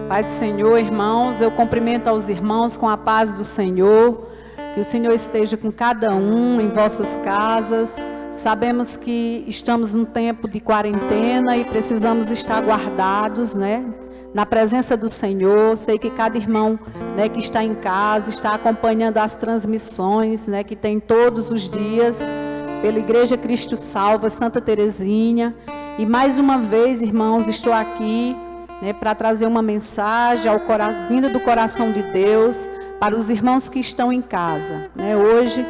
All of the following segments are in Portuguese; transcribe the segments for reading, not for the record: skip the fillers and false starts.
Pai do Senhor, irmãos, eu cumprimento aos irmãos com a paz do Senhor, que o Senhor esteja com cada um em vossas casas. Sabemos que estamos num tempo de quarentena e precisamos estar guardados, né, na presença do Senhor. Sei que cada irmão, né, que está em casa, está acompanhando as transmissões, né, que tem todos os dias, pela Igreja Cristo Salva, Santa Teresinha. E mais uma vez, irmãos, estou aqui, né, para trazer uma mensagem vinda do coração de Deus para os irmãos que estão em casa, né? Hoje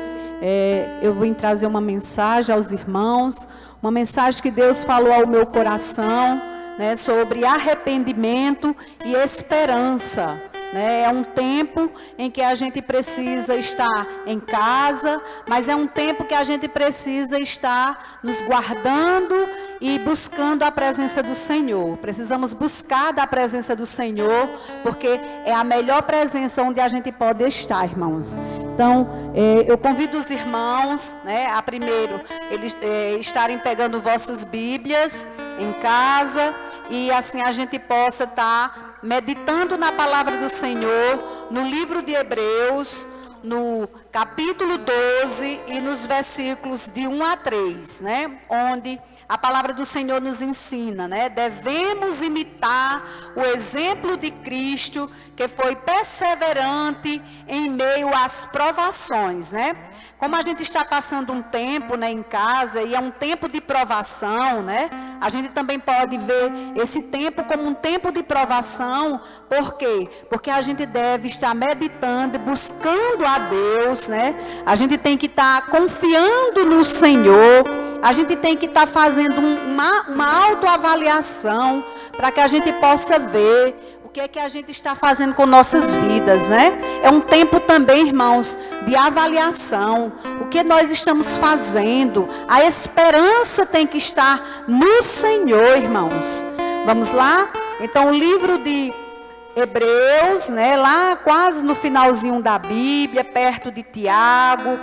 eu vim trazer uma mensagem aos irmãos, uma mensagem que Deus falou ao meu coração, né, sobre arrependimento e esperança. É um tempo em que a gente precisa estar em casa, mas é um tempo que a gente precisa estar nos guardando e buscando a presença do Senhor. Precisamos buscar da presença do Senhor, porque é a melhor presença onde a gente pode estar, irmãos. Então, eu convido os irmãos, né, a primeiro eles estarem pegando vossas Bíblias em casa, e assim a gente possa estar meditando na palavra do Senhor, no livro de Hebreus, no capítulo 12 e nos versículos de 1 a 3, né? Onde a palavra do Senhor nos ensina, né? Devemos imitar o exemplo de Cristo, que foi perseverante em meio às provações, né? Como a gente está passando um tempo, né, em casa, e é um tempo de provação, né? A gente também pode ver esse tempo como um tempo de provação. Por quê? Porque a gente deve estar meditando, buscando a Deus, né? A gente tem que estar confiando no Senhor. A gente tem que estar fazendo uma autoavaliação para que a gente possa ver o que é que a gente está fazendo com nossas vidas, né? É um tempo também, irmãos, de avaliação. O que nós estamos fazendo? A esperança tem que estar no Senhor, irmãos. Vamos lá? Então, o livro de Hebreus, né? Lá quase no finalzinho da Bíblia, perto de Tiago.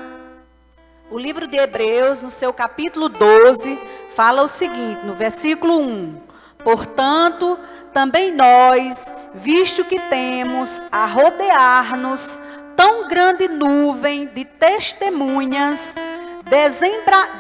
O livro de Hebreus, no seu capítulo 12, fala o seguinte, no versículo 1. Portanto, também nós, visto que temos a rodear-nos tão grande nuvem de testemunhas,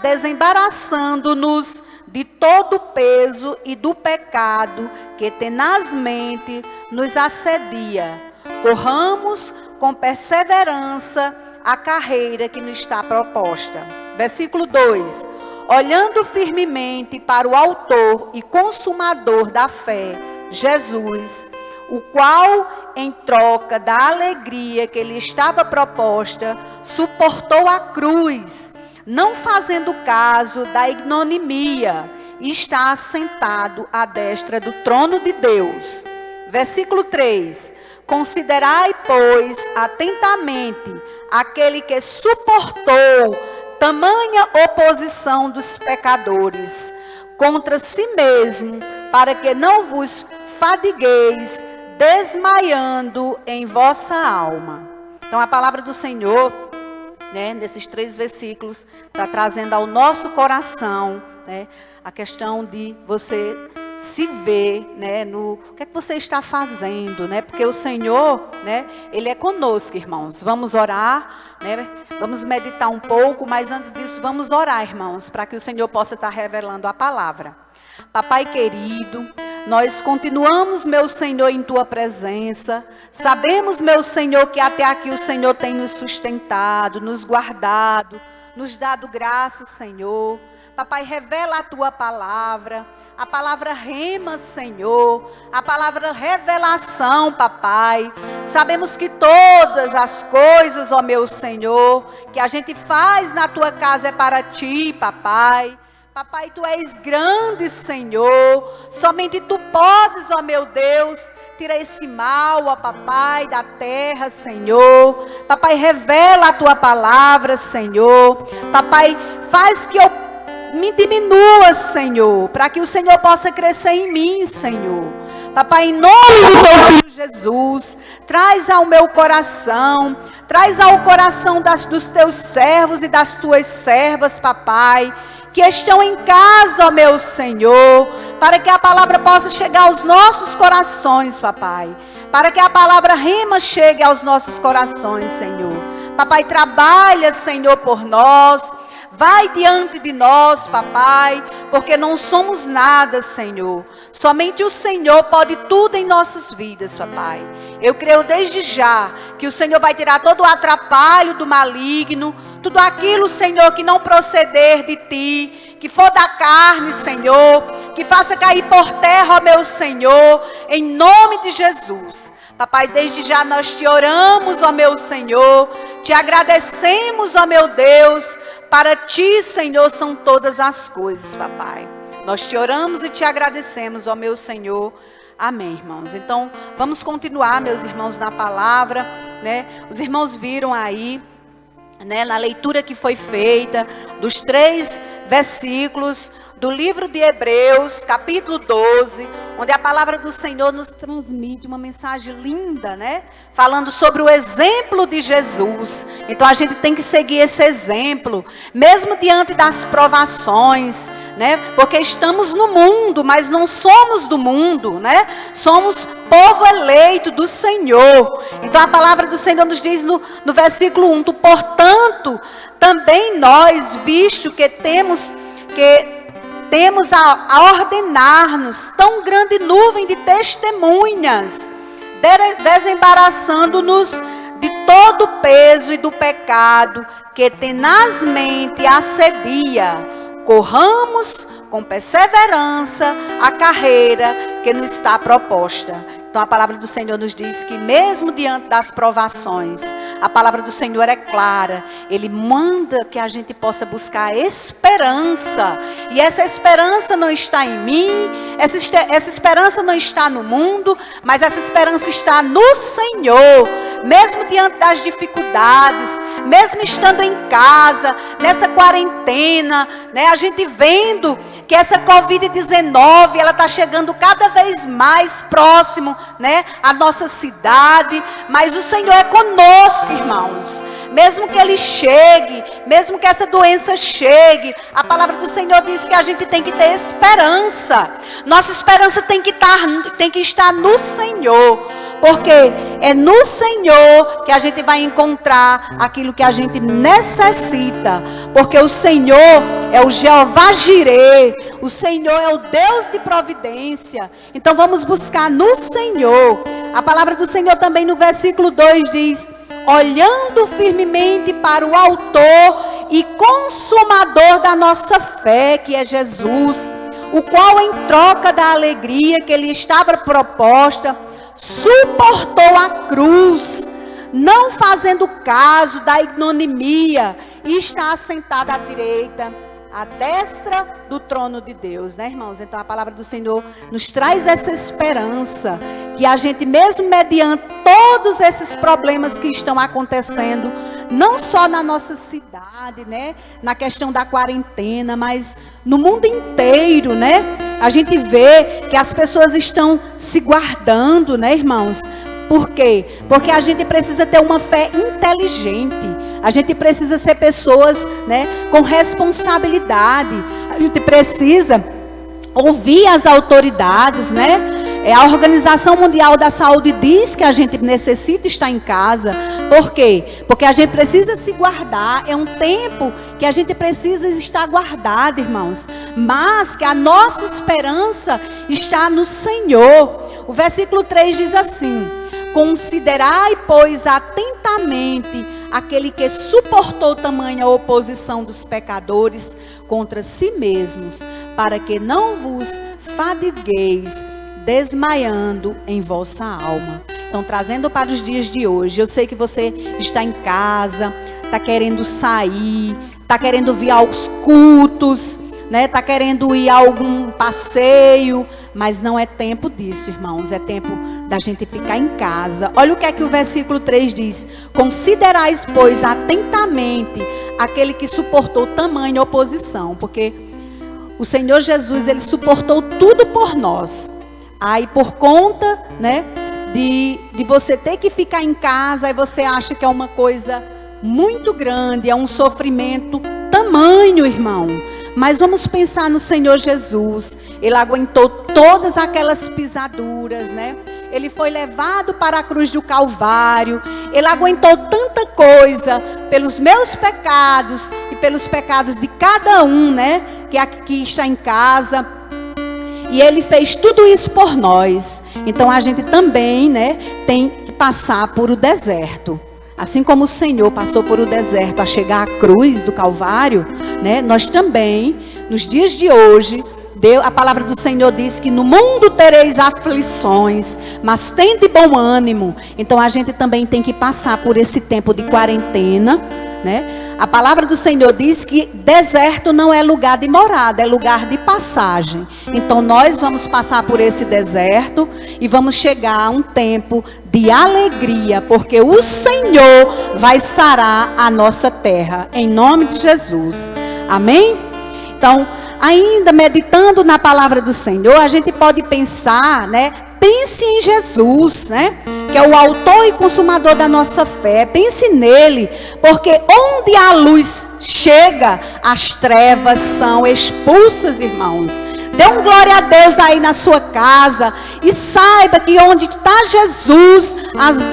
desembaraçando-nos de todo o peso e do pecado que tenazmente nos assedia, corramos com perseverança a carreira que nos está proposta. Versículo 2. Olhando firmemente para o autor e consumador da fé, Jesus, o qual, em troca da alegria que lhe estava proposta, suportou a cruz, não fazendo caso da ignomínia, e está assentado à destra do trono de Deus. Versículo 3. Considerai, pois, atentamente aquele que suportou tamanha oposição dos pecadores contra si mesmo, para que não vos fadigueis, desmaiando em vossa alma. Então a palavra do Senhor, né, nesses 3 versículos, está trazendo ao nosso coração, né, a questão de você se ver, né, no o que é que você está fazendo, né? Porque o Senhor, né, Ele é conosco, irmãos. Vamos orar, né? Vamos meditar um pouco, mas antes disso vamos orar, irmãos, para que o Senhor possa estar revelando a palavra. Papai querido, nós continuamos, meu Senhor, em Tua presença. Sabemos, meu Senhor, que até aqui o Senhor tem nos sustentado, nos guardado, nos dado graça, Senhor. Papai, revela a Tua palavra. A palavra rema, Senhor, a palavra revelação, papai. Sabemos que todas as coisas, ó meu Senhor, que a gente faz na tua casa é para ti, papai. Papai, tu és grande, Senhor. Somente tu podes, ó meu Deus, tirar esse mal, ó papai, da terra, Senhor. Papai, revela a tua palavra, Senhor. Papai, faz que eu me diminua, Senhor, para que o Senhor possa crescer em mim, Senhor. Papai, em nome do teu Filho Jesus, traz ao meu coração, traz ao coração dos teus servos e das tuas servas, papai, que estão em casa, ó meu Senhor. para que a palavra possa chegar aos nossos corações, papai. Para que a palavra rema chegue aos nossos corações, Senhor. Papai, trabalha, Senhor, por nós. Vai diante de nós, papai, porque não somos nada, Senhor. Somente o Senhor pode tudo em nossas vidas, papai. Eu creio desde já que o Senhor vai tirar todo o atrapalho do maligno, tudo aquilo, Senhor, que não proceder de Ti, que for da carne, Senhor, que faça cair por terra, ó meu Senhor, em nome de Jesus. Papai, desde já nós te oramos, ó meu Senhor, te agradecemos, ó meu Deus. Para Ti, Senhor, são todas as coisas, papai. Nós te oramos e te agradecemos, ó meu Senhor. Amém, irmãos. Então, vamos continuar, meus irmãos, na palavra, né? Os irmãos viram aí, né, na leitura que foi feita, dos 3 versículos do livro de Hebreus, capítulo 12, onde a palavra do Senhor nos transmite uma mensagem linda, né? Falando sobre o exemplo de Jesus. Então a gente tem que seguir esse exemplo, mesmo diante das provações, né? Porque estamos no mundo, mas não somos do mundo, né? Somos povo eleito do Senhor. Então a palavra do Senhor nos diz no versículo 1, portanto, também nós, visto que temos a ordenar-nos tão grande nuvem de testemunhas, desembaraçando-nos de todo o peso e do pecado que tenazmente assedia, corramos com perseverança a carreira que nos está proposta. Então a palavra do Senhor nos diz que mesmo diante das provações, a palavra do Senhor é clara. Ele manda que a gente possa buscar esperança. E essa esperança não está em mim, essa esperança não está no mundo, mas essa esperança está no Senhor. Mesmo diante das dificuldades, mesmo estando em casa, nessa quarentena, né, a gente vendo que essa Covid-19, ela está chegando cada vez mais próximo, né, à nossa cidade, mas o Senhor é conosco, irmãos. Mesmo que Ele chegue, mesmo que essa doença chegue, a palavra do Senhor diz que a gente tem que ter esperança. Nossa esperança tem que estar no Senhor. Porque é no Senhor que a gente vai encontrar aquilo que a gente necessita. Porque o Senhor é o Jeová Jirê. O Senhor é o Deus de providência. Então vamos buscar no Senhor. A palavra do Senhor também no versículo 2 diz: olhando firmemente para o autor e consumador da nossa fé, que é Jesus, o qual em troca da alegria que lhe estava proposta, suportou a cruz, não fazendo caso da ignominia, e está assentado à direita, à destra do trono de Deus, né, irmãos? Então a palavra do Senhor nos traz essa esperança, que a gente mesmo mediante todos esses problemas que estão acontecendo, não só na nossa cidade, né, na questão da quarentena, mas no mundo inteiro, né? A gente vê que as pessoas estão se guardando, né, irmãos? Por quê? Porque a gente precisa ter uma fé inteligente. A gente precisa ser pessoas, né, com responsabilidade. A gente precisa ouvir as autoridades, né? A Organização Mundial da Saúde diz que a gente necessita estar em casa. Por quê? Porque a gente precisa se guardar. É um tempo que a gente precisa estar guardado, irmãos. Mas que a nossa esperança está no Senhor. O versículo 3 diz assim: considerai, pois, atentamente aquele que suportou tamanha oposição dos pecadores contra si mesmos, para que não vos fadigueis desmaiando em vossa alma. Então, trazendo para os dias de hoje, eu sei que você está em casa, está querendo sair, está querendo vir aos cultos, né? Está querendo ir a algum passeio, mas não é tempo disso, irmãos, é tempo da gente ficar em casa. Olha o que é que o versículo 3 diz: considerais, pois, atentamente aquele que suportou tamanha oposição, porque o Senhor Jesus, Ele suportou tudo por nós. Aí por conta, né, de você ter que ficar em casa, aí você acha que é uma coisa muito grande, é um sofrimento tamanho, irmão. Mas vamos pensar no Senhor Jesus. Ele aguentou todas aquelas pisaduras, né? Ele foi levado para a cruz do Calvário. Ele aguentou tanta coisa pelos meus pecados e pelos pecados de cada um, né? Que aqui está em casa. E Ele fez tudo isso por nós. Então a gente também, né, tem que passar por o deserto. Assim como o Senhor passou por o deserto a chegar à cruz do Calvário, né? Nós também, nos dias de hoje, a palavra do Senhor diz que no mundo tereis aflições, mas tende bom ânimo. Então a gente também tem que passar por esse tempo de quarentena, né? A palavra do Senhor diz que deserto não é lugar de morada, é lugar de passagem. Então nós vamos passar por esse deserto e vamos chegar a um tempo de alegria, porque o Senhor vai sarar a nossa terra, em nome de Jesus. Amém? Então, ainda meditando na palavra do Senhor, a gente pode pensar, né? Pense em Jesus, né? Que é o autor e consumador da nossa fé. Pense nele, porque onde a luz chega, as trevas são expulsas, irmãos. Dê um glória a Deus aí na sua casa e saiba que onde está Jesus,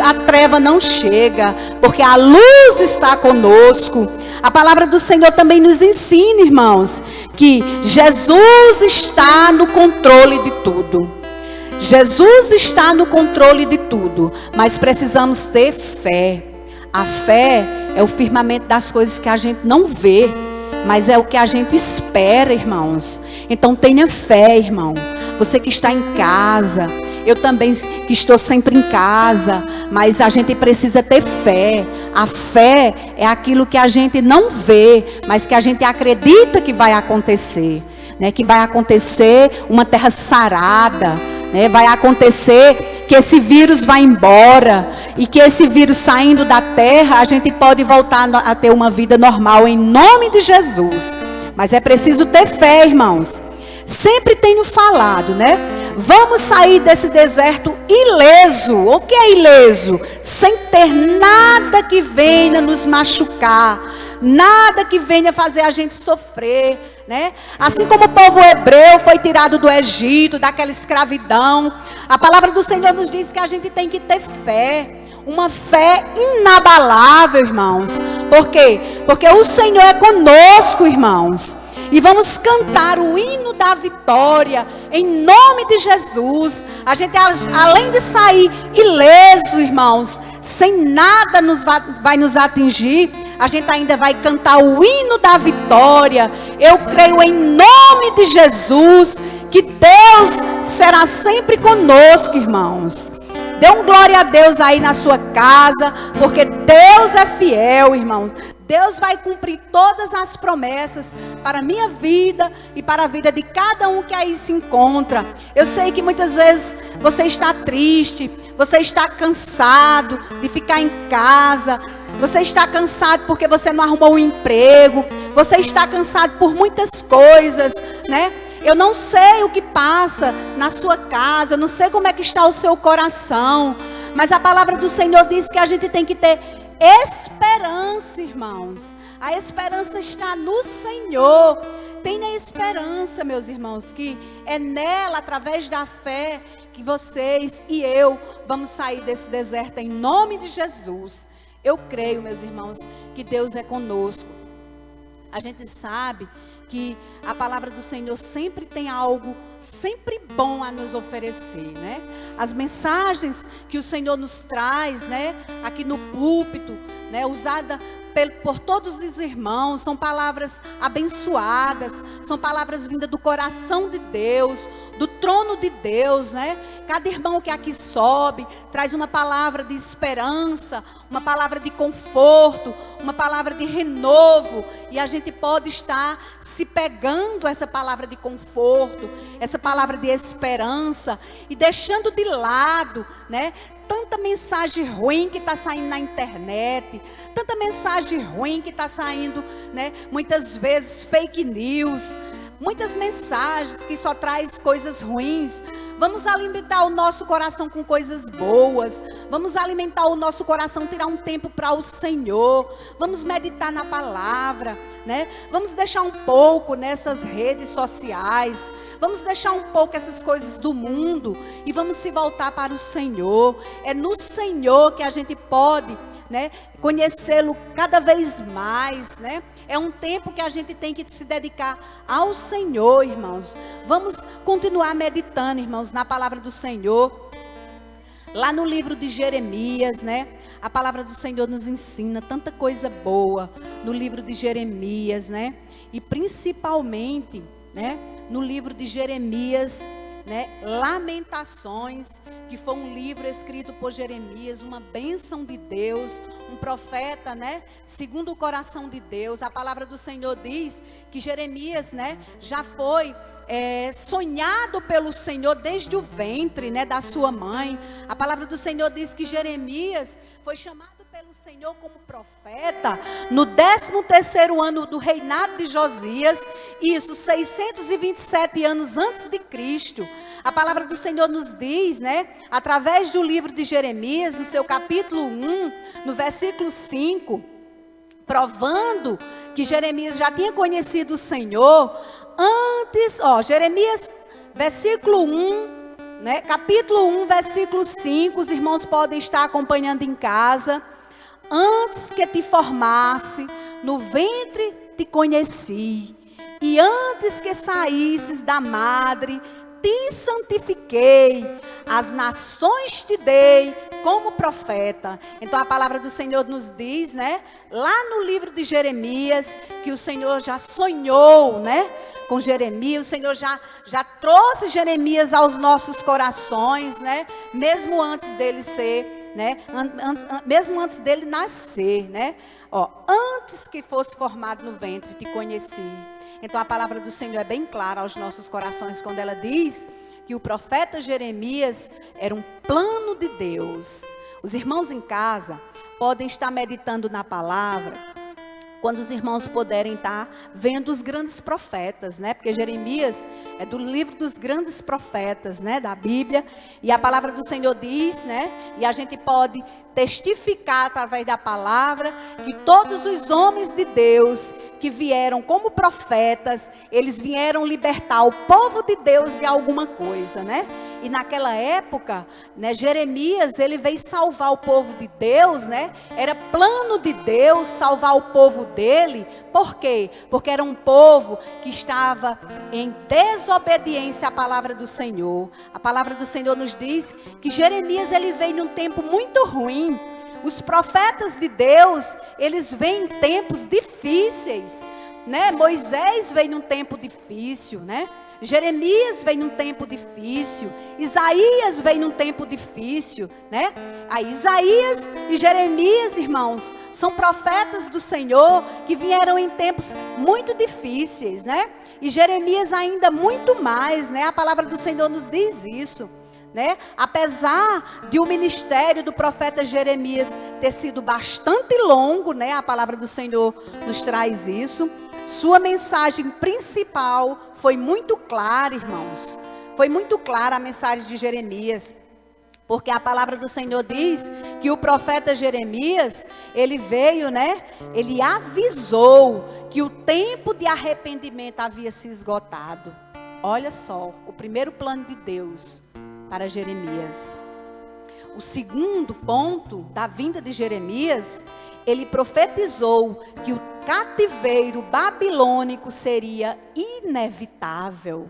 a treva não chega, porque a luz está conosco. A palavra do Senhor também nos ensina, irmãos, que Jesus está no controle de tudo. Jesus está no controle de tudo, mas precisamos ter fé. A fé é o firmamento das coisas que a gente não vê, mas é o que a gente espera, irmãos. Então tenha fé, irmão. Você que está em casa, eu também que estou sempre em casa, mas a gente precisa ter fé. A fé é aquilo que a gente não vê, mas que a gente acredita que vai acontecer, né? Que vai acontecer uma terra sarada, né? Vai acontecer que esse vírus vai embora e que esse vírus saindo da terra, a gente pode voltar a ter uma vida normal em nome de Jesus. Mas é preciso ter fé, irmãos. Sempre tenho falado, né? Vamos sair desse deserto ileso. O que é ileso? Sem ter nada que venha nos machucar, nada que venha fazer a gente sofrer, né? Assim como o povo hebreu foi tirado do Egito, daquela escravidão, a palavra do Senhor nos diz que a gente tem que ter fé. Uma fé inabalável, irmãos. Por quê? Porque o Senhor é conosco, irmãos. E vamos cantar o hino da vitória em nome de Jesus. A gente, além de sair ileso, irmãos, sem nada vai nos atingir, a gente ainda vai cantar o hino da vitória. Eu creio em nome de Jesus que Deus será sempre conosco, irmãos. Dê um glória a Deus aí na sua casa, porque Deus é fiel, irmãos. Deus vai cumprir todas as promessas para a minha vida e para a vida de cada um que aí se encontra. Eu sei que muitas vezes você está triste, você está cansado de ficar em casa, você está cansado porque você não arrumou um emprego, você está cansado por muitas coisas, né? Eu não sei o que passa na sua casa, eu não sei como é que está o seu coração, mas a palavra do Senhor diz que a gente tem que ter esperança, irmãos. A esperança está no Senhor. Tenha esperança, meus irmãos, que é nela, através da fé, que vocês e eu vamos sair desse deserto em nome de Jesus. Eu creio, meus irmãos, que Deus é conosco. A gente sabe que a palavra do Senhor sempre tem algo sempre bom a nos oferecer, né? As mensagens que o Senhor nos traz, né? Aqui no púlpito, né? Usada por todos os irmãos, são palavras abençoadas, são palavras vindas do coração de Deus, do trono de Deus, né? Cada irmão que aqui sobe, traz uma palavra de esperança, uma palavra de conforto, uma palavra de renovo, e a gente pode estar se pegando essa palavra de conforto, essa palavra de esperança, e deixando de lado, né? Tanta mensagem ruim que está saindo na internet, tanta mensagem ruim que está saindo, né? Muitas vezes fake news, muitas mensagens que só traz coisas ruins. Vamos alimentar o nosso coração com coisas boas. Vamos alimentar o nosso coração, tirar um tempo para o Senhor. Vamos meditar na palavra. né? Vamos deixar um pouco nessas redes sociais, vamos deixar um pouco essas coisas do mundo e vamos se voltar para o Senhor. É no Senhor que a gente pode, né, conhecê-lo cada vez mais, né? É um tempo que a gente tem que se dedicar ao Senhor, irmãos. Vamos continuar meditando, irmãos, na palavra do Senhor. Lá no livro de Jeremias, né? A palavra do Senhor nos ensina tanta coisa boa no livro de Jeremias, né? E principalmente, né, no livro de Jeremias, né, Lamentações, que foi um livro escrito por Jeremias, uma bênção de Deus, um profeta, né, segundo o coração de Deus. A palavra do Senhor diz que Jeremias, né, já foi sonhado pelo Senhor desde o ventre, né, da sua mãe. A palavra do Senhor diz que Jeremias foi chamado pelo Senhor como profeta no 13º ano do reinado de Josias, isso 627 anos antes de Cristo. A palavra do Senhor nos diz, né, através do livro de Jeremias, no seu capítulo 1, no versículo 5, provando que Jeremias já tinha conhecido o Senhor antes, Jeremias, versículo 1, né, capítulo 1, versículo 5, os irmãos podem estar acompanhando em casa. Antes que te formasse, no ventre te conheci, e antes que saísses da madre, te santifiquei, as nações te dei como profeta. Então a palavra do Senhor nos diz, né, lá no livro de Jeremias, que o Senhor já sonhou, né, com Jeremias. O Senhor já trouxe Jeremias aos nossos corações, né, mesmo antes dele ser, né, mesmo antes dele nascer, né, antes que fosse formado no ventre, te conheci. Então a palavra do Senhor é bem clara aos nossos corações quando ela diz que o profeta Jeremias era um plano de Deus. Os irmãos em casa podem estar meditando na palavra quando os irmãos puderem estar vendo os grandes profetas, né? Porque Jeremias é do livro dos grandes profetas, né? Da Bíblia. E a palavra do Senhor diz, né? E a gente pode testificar através da palavra que todos os homens de Deus que vieram como profetas, eles vieram libertar o povo de Deus de alguma coisa, né? E naquela época, né, Jeremias, ele veio salvar o povo de Deus, né? Era plano de Deus salvar o povo dele. Por quê? Porque era um povo que estava em desobediência à palavra do Senhor. A palavra do Senhor nos diz que Jeremias, ele veio num tempo muito ruim. Os profetas de Deus, eles vêm em tempos difíceis, né? Moisés veio num tempo difícil, né? Jeremias veio num tempo difícil, Isaías veio num tempo difícil, né? Aí Isaías e Jeremias, irmãos, são profetas do Senhor que vieram em tempos muito difíceis, né? E Jeremias ainda muito mais, né? A palavra do Senhor nos diz isso, né? Apesar de o ministério do profeta Jeremias ter sido bastante longo, né? A palavra do Senhor nos traz isso. Sua mensagem principal foi muito clara, irmãos. Foi muito clara a mensagem de Jeremias. Porque a palavra do Senhor diz que o profeta Jeremias, ele veio, né? Ele avisou que o tempo de arrependimento havia se esgotado. Olha só, o primeiro plano de Deus para Jeremias. O segundo ponto da vinda de Jeremias, ele profetizou que o cativeiro babilônico seria inevitável.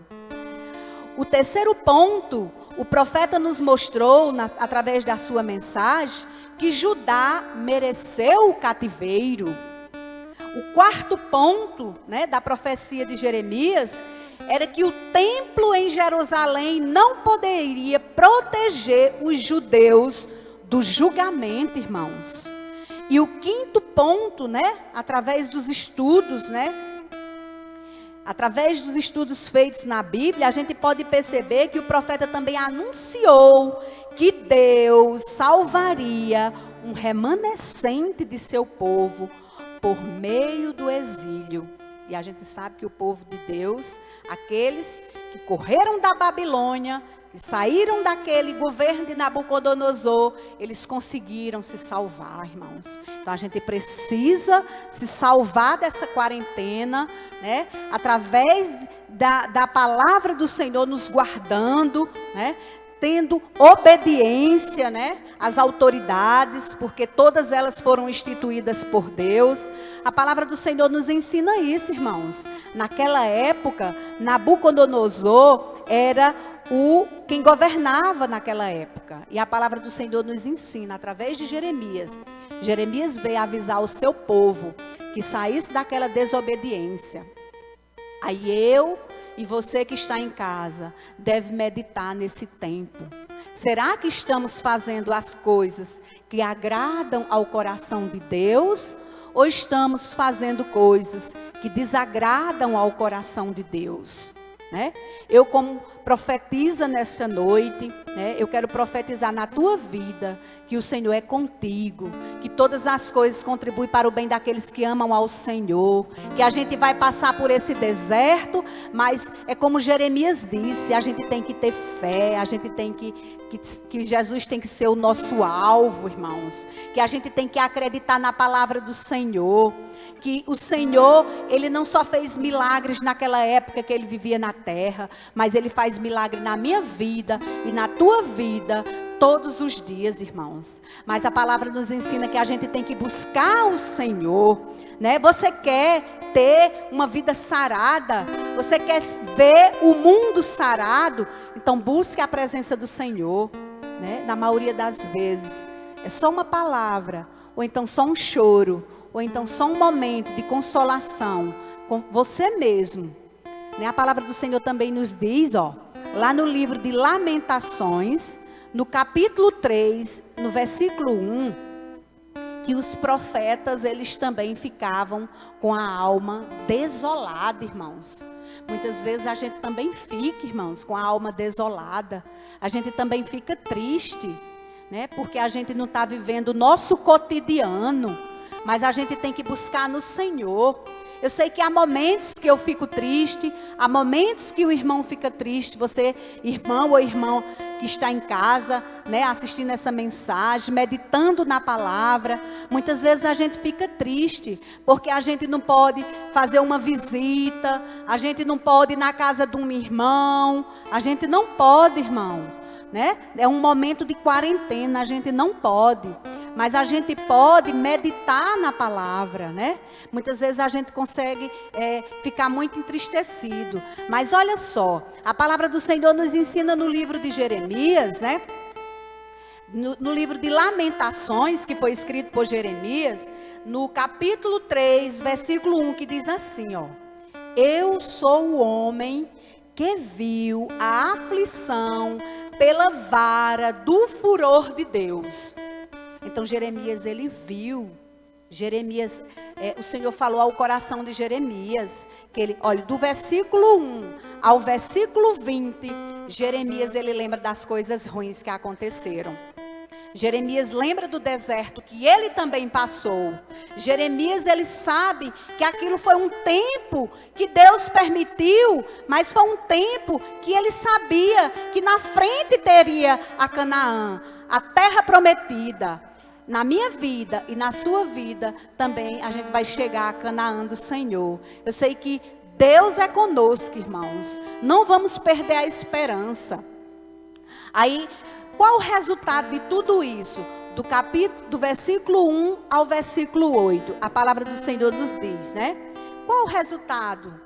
O terceiro ponto, o profeta nos mostrou, através da sua mensagem, que Judá mereceu o cativeiro. O quarto ponto, né, da profecia de Jeremias era que o templo em Jerusalém não poderia proteger os judeus do julgamento, irmãos. E o quinto ponto, né, através dos estudos, né, através dos estudos feitos na Bíblia, a gente pode perceber que o profeta também anunciou que Deus salvaria um remanescente de seu povo por meio do exílio. E a gente sabe que o povo de Deus, aqueles que correram da Babilônia, que saíram daquele governo de Nabucodonosor, eles conseguiram se salvar, irmãos. Então a gente precisa se salvar dessa quarentena, né? Através da palavra do Senhor nos guardando, né? Tendo obediência, né? Às autoridades, porque todas elas foram instituídas por Deus. A palavra do Senhor nos ensina isso, irmãos. Naquela época, Nabucodonosor era quem governava naquela época. E a palavra do Senhor nos ensina, através de Jeremias. Jeremias veio avisar o seu povo que saísse daquela desobediência. Aí eu e você que está em casa deve meditar nesse tempo. Será que estamos fazendo as coisas que agradam ao coração de Deus? Ou estamos fazendo coisas que desagradam ao coração de Deus? Né? Eu, como profetiza nesta noite, né? Eu quero profetizar na tua vida que o Senhor é contigo, que todas as coisas contribuem para o bem daqueles que amam ao Senhor, que a gente vai passar por esse deserto, mas é como Jeremias disse, a gente tem que ter fé, a gente tem que Jesus tem que ser o nosso alvo, irmãos, que a gente tem que acreditar na palavra do Senhor, que o Senhor, Ele não só fez milagres naquela época que Ele vivia na terra, mas Ele faz milagre na minha vida e na tua vida, todos os dias, irmãos. Mas a palavra nos ensina que a gente tem que buscar o Senhor, né? Você quer ter uma vida sarada? Você quer ver o mundo sarado? Então busque a presença do Senhor, né? Na maioria das vezes, é só uma palavra, ou então só um choro, ou então só um momento de consolação com você mesmo, né? A palavra do Senhor também nos diz, lá no livro de Lamentações, no capítulo 3, no versículo 1, que os profetas, eles também ficavam com a alma desolada, irmãos. Muitas vezes a gente também fica, irmãos, com a alma desolada. A gente também fica triste, né? Porque a gente não está vivendo o nosso cotidiano. Mas a gente tem que buscar no Senhor. Eu sei que há momentos que eu fico triste, há momentos que o irmão fica triste. Você, irmão ou irmã que está em casa, né, assistindo essa mensagem, meditando na palavra. Muitas vezes a gente fica triste, porque a gente não pode fazer uma visita, a gente não pode ir na casa de um irmão, a gente não pode, irmão, né? É um momento de quarentena, a gente não pode. Mas a gente pode meditar na palavra, né? Muitas vezes a gente consegue ficar muito entristecido. Mas olha só, a palavra do Senhor nos ensina no livro de Jeremias, né? No livro de Lamentações, que foi escrito por Jeremias, no capítulo 3, versículo 1, que diz assim, eu sou o homem que viu a aflição pela vara do furor de Deus. Então Jeremias, ele viu, o Senhor falou ao coração de Jeremias, que ele, olha, do versículo 1 ao versículo 20, Jeremias, ele lembra das coisas ruins que aconteceram. Jeremias lembra do deserto que ele também passou. Jeremias, ele sabe que aquilo foi um tempo que Deus permitiu, mas foi um tempo que ele sabia que na frente teria a Canaã, a terra prometida. Na minha vida e na sua vida também a gente vai chegar a Canaã do Senhor. Eu sei que Deus é conosco, irmãos. Não vamos perder a esperança. Aí, qual o resultado de tudo isso? Do versículo 1 ao versículo 8. A palavra do Senhor nos diz, né? Qual o resultado?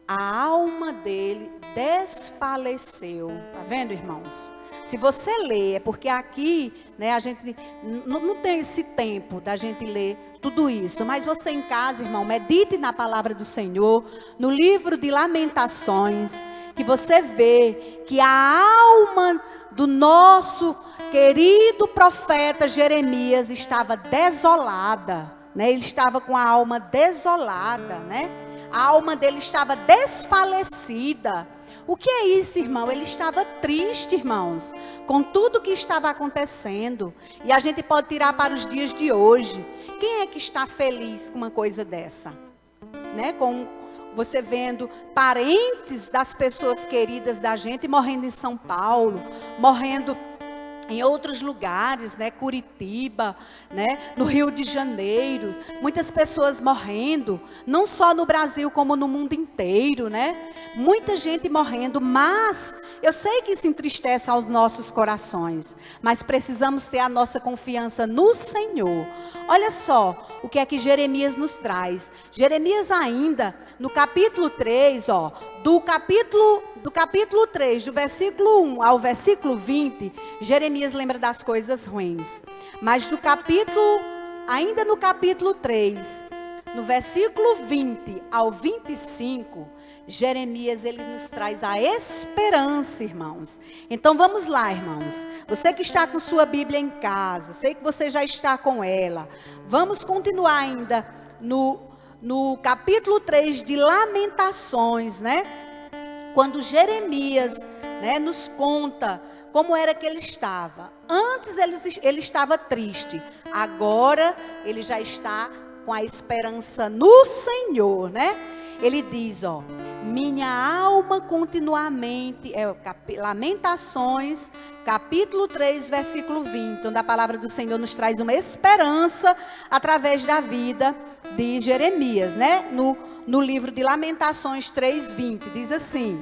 A alma dele desfaleceu. Tá vendo, irmãos? Se você ler, é porque aqui, né, a gente não tem esse tempo da gente ler tudo isso. Mas você em casa, irmão, medite na palavra do Senhor, no livro de Lamentações, que você vê que a alma do nosso querido profeta Jeremias estava desolada, né? Ele estava com a alma desolada, né? A alma dele estava desfalecida. O que é isso, irmão? Ele estava triste, irmãos, com tudo que estava acontecendo. E a gente pode tirar para os dias de hoje. Quem é que está feliz com uma coisa dessa? Né? Com você vendo parentes das pessoas queridas da gente morrendo em São Paulo, morrendo em outros lugares, né, Curitiba, né, no Rio de Janeiro, muitas pessoas morrendo, não só no Brasil como no mundo inteiro, né, muita gente morrendo, mas eu sei que isso entristece aos nossos corações, mas precisamos ter a nossa confiança no Senhor. Olha só o que é que Jeremias nos traz. Jeremias ainda, no capítulo 3, do capítulo 3, do versículo 1 ao versículo 20, Jeremias lembra das coisas ruins. Mas ainda no capítulo 3, no versículo 20 ao 25, Jeremias, ele nos traz a esperança, irmãos. Então vamos lá, irmãos. Você que está com sua Bíblia em casa, sei que você já está com ela. Vamos continuar ainda no capítulo 3 de Lamentações, né? Quando Jeremias, né, nos conta como era que ele estava. Antes ele estava triste, agora ele já está com a esperança no Senhor, né? Ele diz, minha alma continuamente, Lamentações, capítulo 3, versículo 20, onde a palavra do Senhor nos traz uma esperança através da vida de Jeremias, né? No livro de Lamentações 3:20, diz assim: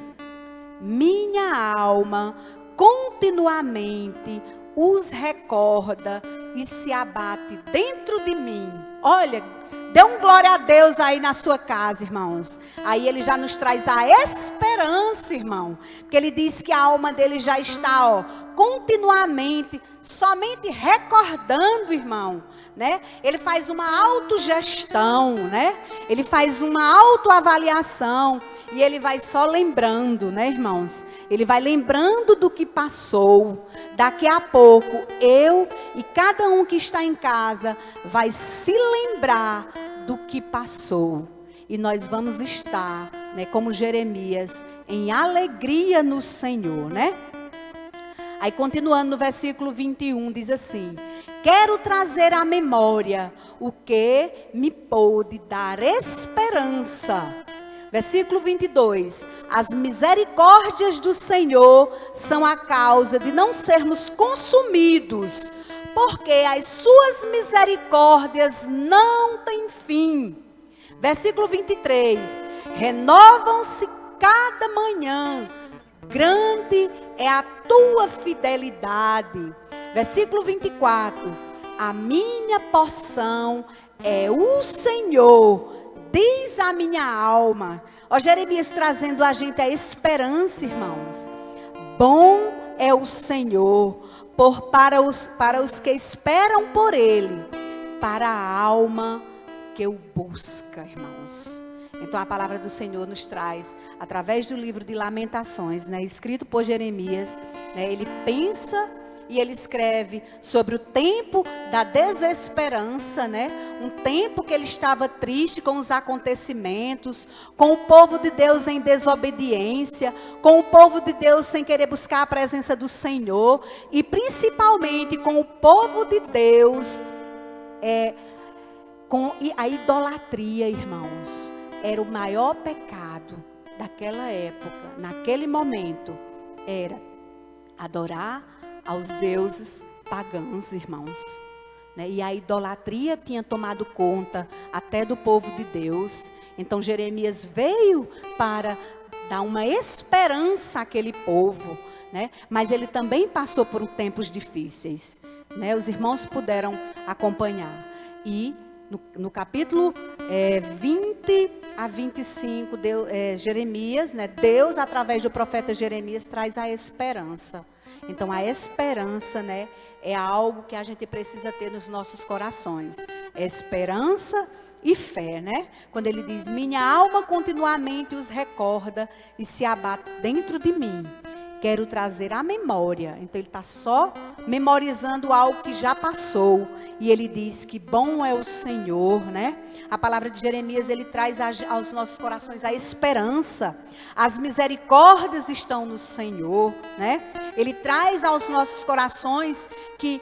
minha alma continuamente os recorda e se abate dentro de mim. Olha, dê um glória a Deus aí na sua casa, irmãos. Aí ele já nos traz a esperança, irmão. Porque ele diz que a alma dele já está, continuamente, somente recordando, irmão, né? Ele faz uma autogestão, né? Ele faz uma autoavaliação. E ele vai só lembrando, né, irmãos? Ele vai lembrando do que passou. Daqui a pouco, eu e cada um que está em casa vai se lembrar do que passou. E nós vamos estar, né, como Jeremias, em alegria no Senhor, né? Aí continuando no versículo 21, diz assim: quero trazer à memória o que me pôde dar esperança. Versículo 22, as misericórdias do Senhor são a causa de não sermos consumidos, porque as suas misericórdias não têm fim. Versículo 23, renovam-se cada manhã, grande é a tua fidelidade. Versículo 24, a minha porção é o Senhor, diz a minha alma. Jeremias trazendo a gente a esperança, irmãos. Bom é o Senhor para os que esperam por Ele, para a alma que o busca, irmãos. Então a palavra do Senhor nos traz, através do livro de Lamentações, né, escrito por Jeremias, né, ele pensa e ele escreve sobre o tempo da desesperança, né? Um tempo que ele estava triste com os acontecimentos, com o povo de Deus em desobediência, com o povo de Deus sem querer buscar a presença do Senhor, e principalmente com o povo de Deus, com a idolatria, irmãos. Era o maior pecado daquela época, naquele momento, era adorar aos deuses pagãos, irmãos, né? E a idolatria tinha tomado conta até do povo de Deus. Então Jeremias veio para dar uma esperança àquele povo, né? Mas ele também passou por tempos difíceis, né? Os irmãos puderam acompanhar. E no capítulo 20 a 25, Jeremias, né? Deus, através do profeta Jeremias, traz a esperança. Então a esperança, né, é algo que a gente precisa ter nos nossos corações. Esperança e fé, né? Quando ele diz, minha alma continuamente os recorda e se abate dentro de mim. Quero trazer à memória. Então ele está só memorizando algo que já passou. E ele diz que bom é o Senhor, né? A palavra de Jeremias, ele traz aos nossos corações a esperança. as misericórdias estão no Senhor, né? Ele traz aos nossos corações que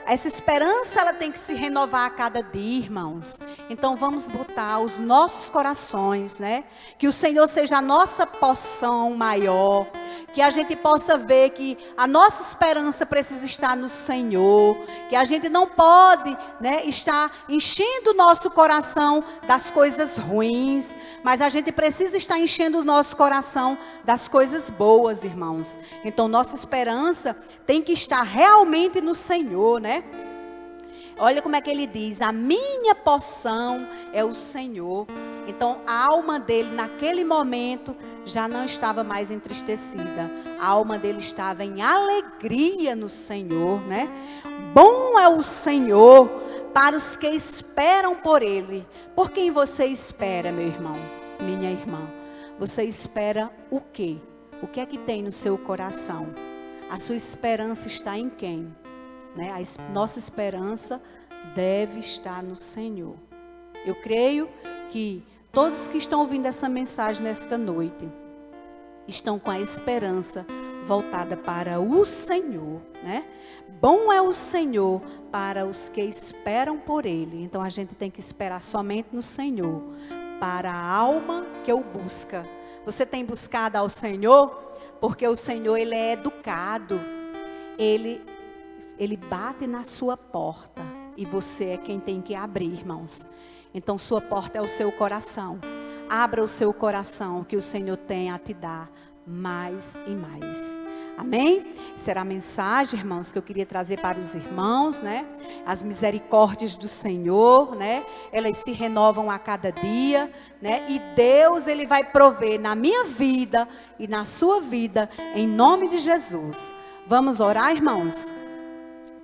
essa esperança ela tem que se renovar a cada dia, irmãos. Então vamos botar os nossos corações, né? Que o Senhor seja a nossa porção maior. Que a gente possa ver que a nossa esperança precisa estar no Senhor. Que a gente não pode, né, estar enchendo o nosso coração das coisas ruins. Mas a gente precisa estar enchendo o nosso coração das coisas boas, irmãos. Então nossa esperança tem que estar realmente no Senhor, né? Olha como é que ele diz: a minha porção é o Senhor. Então a alma dele naquele momento já não estava mais entristecida. A alma dele estava em alegria no Senhor, né? Bom é o Senhor para os que esperam por Ele. Por quem você espera, meu irmão, minha irmã? Você espera o quê? O que é que tem no seu coração? A sua esperança está em quem? Né? A nossa esperança deve estar no Senhor. Eu creio que todos que estão ouvindo essa mensagem nesta noite estão com a esperança voltada para o Senhor, né? Bom é o Senhor para os que esperam por Ele. Então a gente tem que esperar somente no Senhor, para a alma que o busca. Você tem buscado ao Senhor? Porque o Senhor, Ele é educado. Ele bate na sua porta e você é quem tem que abrir, irmãos. Então sua porta é o seu coração. Abra o seu coração, que o Senhor tem a te dar mais e mais. Amém? Será a mensagem, irmãos, que eu queria trazer para os irmãos, né? As misericórdias do Senhor, né? Elas se renovam a cada dia, né? E Deus, Ele vai prover na minha vida e na sua vida, em nome de Jesus. Vamos orar, irmãos?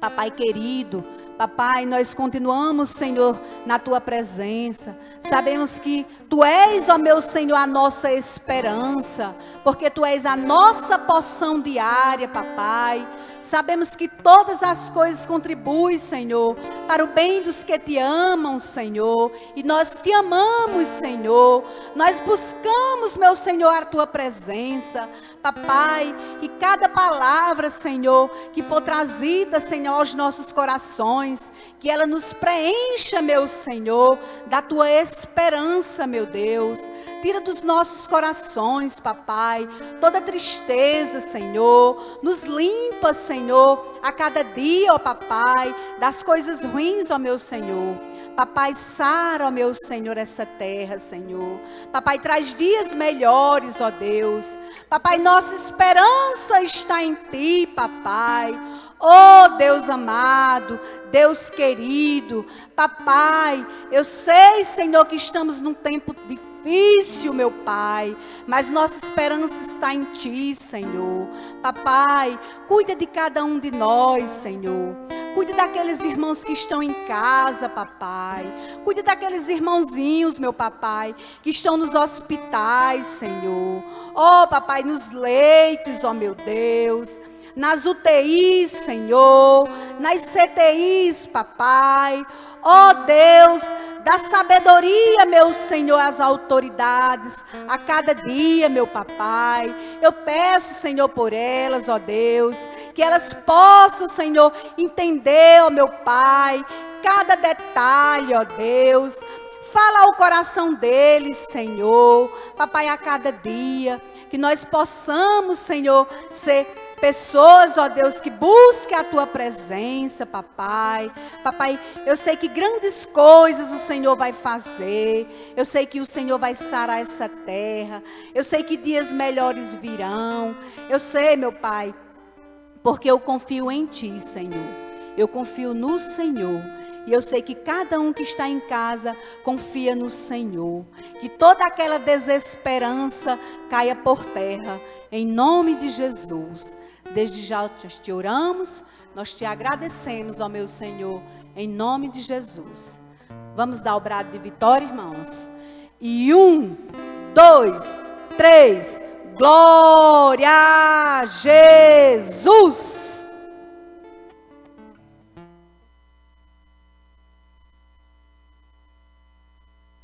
Papai querido, Papai, nós continuamos, Senhor, na Tua presença. Sabemos que Tu és, ó meu Senhor, a nossa esperança, porque Tu és a nossa porção diária, Papai. Sabemos que todas as coisas contribuem, Senhor, para o bem dos que Te amam, Senhor. E nós Te amamos, Senhor. Nós buscamos, meu Senhor, a Tua presença. Papai, que cada palavra, Senhor, que for trazida, Senhor, aos nossos corações, que ela nos preencha, meu Senhor, da Tua esperança, meu Deus. Tira dos nossos corações, Papai, toda tristeza, Senhor. Nos limpa, Senhor, a cada dia, ó Papai, das coisas ruins, ó meu Senhor. Papai, sara, ó meu Senhor, essa terra, Senhor. Papai, traz dias melhores, ó Deus. Papai, nossa esperança está em Ti, Papai. Oh, Deus amado, Deus querido. Papai, eu sei, Senhor, que estamos num tempo difícil, meu Pai, mas nossa esperança está em Ti, Senhor. Papai, cuida de cada um de nós, Senhor. Cuida daqueles irmãos que estão em casa, Papai. Cuida daqueles irmãozinhos, meu Papai, que estão nos hospitais, Senhor. Oh, Papai, nos leitos, ó meu Deus. Nas UTIs, Senhor. Nas CTIs, Papai. Oh, Deus, dá sabedoria, meu Senhor, às autoridades, a cada dia, meu Papai. Eu peço, Senhor, por elas, ó Deus, que elas possam, Senhor, entender, ó meu Pai, cada detalhe, ó Deus. Fala ao coração deles, Senhor, Papai, a cada dia, que nós possamos, Senhor, ser pessoas, ó Deus, que busquem a Tua presença, Papai. Papai, eu sei que grandes coisas o Senhor vai fazer. Eu sei que o Senhor vai sarar essa terra. Eu sei que dias melhores virão. Eu sei, meu Pai, porque eu confio em Ti, Senhor. Eu confio no Senhor. E eu sei que cada um que está em casa confia no Senhor. Que toda aquela desesperança caia por terra. Em nome de Jesus. Desde já nós Te oramos, nós Te agradecemos, ó meu Senhor, em nome de Jesus. Vamos dar o brado de vitória, irmãos? E 1, 2, 3, glória a Jesus!